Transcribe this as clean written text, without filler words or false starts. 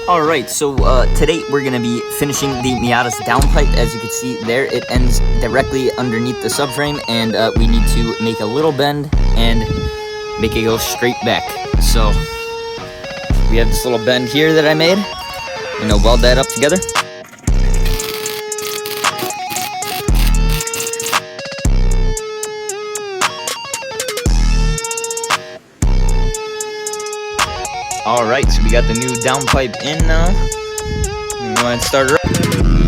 Alright, so today we're going to be finishing the Miata's downpipe. As you can see there, it ends directly underneath the subframe, and we need to make a little bend and make it go straight back. So we have this little bend here that I made. I'm going to weld that up together. Alright, so we got the new downpipe in now. I'm going to start it up.